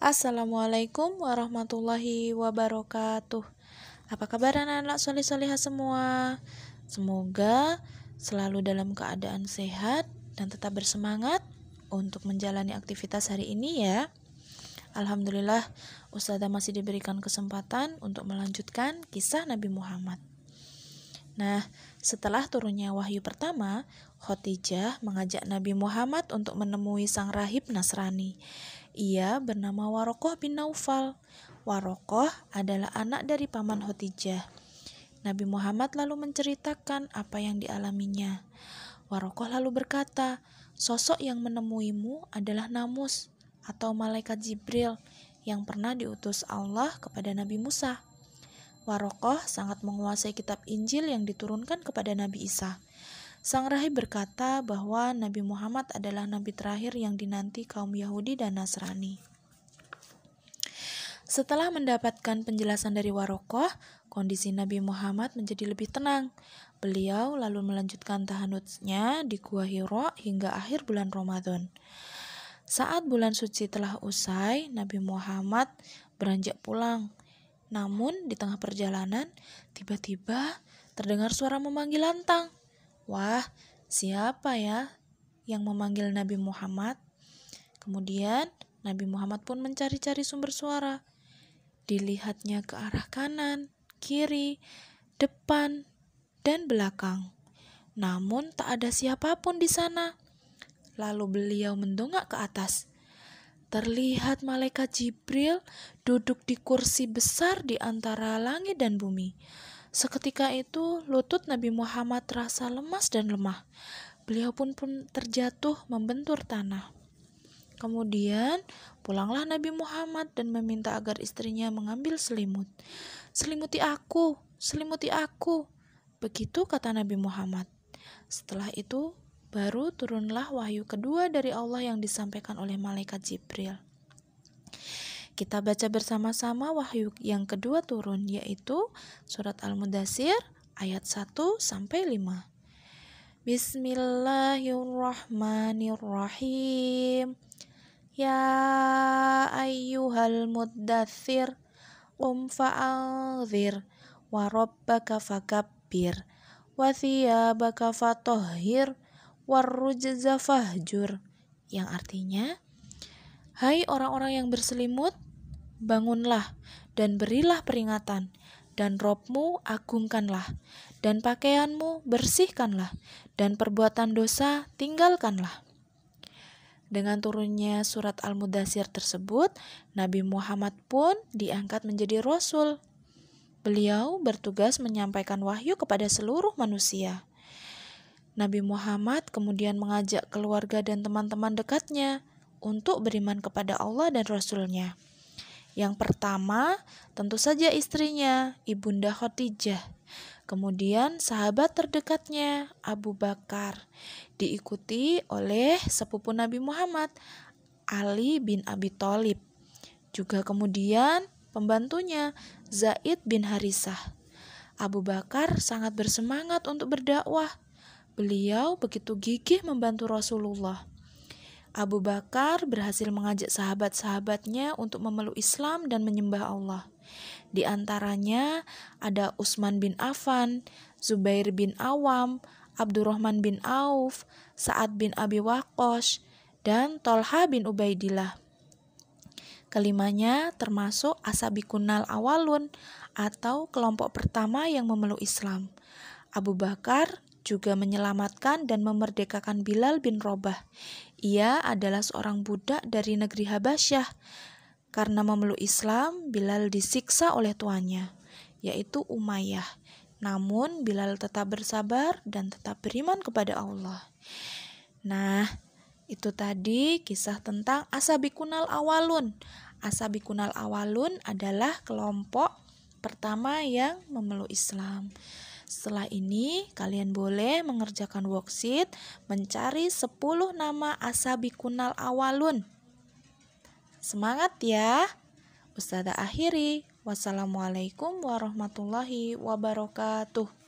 Assalamualaikum warahmatullahi wabarakatuh. Apa kabar anak-anak soleh-solehah semua? Semoga selalu dalam keadaan sehat dan tetap bersemangat untuk menjalani aktivitas hari ini ya. Alhamdulillah, Ustazah masih diberikan kesempatan untuk melanjutkan kisah Nabi Muhammad. Nah, setelah turunnya wahyu pertama, Khadijah mengajak Nabi Muhammad untuk menemui sang rahib Nasrani. Ia bernama Warokoh bin Naufal. Warokoh adalah anak dari paman Khadijah. Nabi Muhammad lalu menceritakan apa yang dialaminya. Warokoh lalu berkata, sosok yang menemuimu adalah Namus atau malaikat Jibril yang pernah diutus Allah kepada Nabi Musa. Warokoh sangat menguasai kitab Injil yang diturunkan kepada Nabi Isa. Sang rahib berkata bahwa Nabi Muhammad adalah nabi terakhir yang dinanti kaum Yahudi dan Nasrani. Setelah mendapatkan penjelasan dari Warokoh, kondisi Nabi Muhammad menjadi lebih tenang. Beliau lalu melanjutkan tahanutsnya di Gua Hiro hingga akhir bulan Ramadan. Saat bulan suci telah usai, Nabi Muhammad beranjak pulang. Namun di tengah perjalanan, tiba-tiba terdengar suara memanggil lantang. Wah, siapa ya yang memanggil Nabi Muhammad? Kemudian Nabi Muhammad pun mencari-cari sumber suara. Dilihatnya ke arah kanan, kiri, depan, dan belakang. Namun tak ada siapapun di sana. Lalu beliau mendongak ke atas. Terlihat malaikat Jibril duduk di kursi besar di antara langit dan bumi. Seketika itu lutut Nabi Muhammad terasa lemas dan lemah. Beliau pun terjatuh membentur tanah. Kemudian pulanglah Nabi Muhammad dan meminta agar istrinya mengambil selimut. Selimuti aku, begitu kata Nabi Muhammad. Setelah itu baru turunlah wahyu kedua dari Allah yang disampaikan oleh malaikat Jibril. Kita baca bersama-sama wahyu yang kedua turun, yaitu surat Al-Mudaththir ayat 1-5. Bismillahirrahmanirrahim. Ya ayyuhal muddaththir qum fa'anzir wa rabbaka fakabbir wa thiyabaka fatahhir warrujza fahjur, yang artinya, hai orang-orang yang berselimut, bangunlah dan berilah peringatan, dan Robmu agungkanlah, dan pakaianmu bersihkanlah, dan perbuatan dosa tinggalkanlah. Dengan turunnya surat Al-Mudaththir tersebut, Nabi Muhammad pun diangkat menjadi Rasul. Beliau bertugas menyampaikan wahyu kepada seluruh manusia. Nabi Muhammad kemudian mengajak keluarga dan teman-teman dekatnya untuk beriman kepada Allah dan Rasul-Nya. Yang pertama, tentu saja istrinya, Ibunda Khadijah. Kemudian sahabat terdekatnya, Abu Bakar. Diikuti oleh sepupu Nabi Muhammad, Ali bin Abi Thalib. Juga kemudian pembantunya, Zaid bin Harisah. Abu Bakar sangat bersemangat untuk berdakwah. Beliau begitu gigih membantu Rasulullah. Abu Bakar berhasil mengajak sahabat-sahabatnya untuk memeluk Islam dan menyembah Allah. Di antaranya ada Utsman bin Affan, Zubair bin Awam, Abdurrahman bin Auf, Sa'ad bin Abi Waqqas, dan Thalhah bin Ubaidillah. Kelimanya termasuk As-Sabiqunal Awwalun atau kelompok pertama yang memeluk Islam. Abu Bakar juga menyelamatkan dan memerdekakan Bilal bin Rabah. Ia adalah seorang budak dari negeri Habasyah. Karena memeluk Islam, Bilal disiksa oleh tuannya, yaitu Umayyah. Namun Bilal tetap bersabar dan tetap beriman kepada Allah. Nah, itu tadi kisah tentang As-Sabiqunal Awwalun. As-Sabiqunal Awwalun adalah kelompok pertama yang memeluk Islam. Setelah ini, kalian boleh mengerjakan worksheet mencari 10 nama As-Sabiqunal Awwalun. Semangat ya. Ustazah akhiri. Wassalamualaikum warahmatullahi wabarakatuh.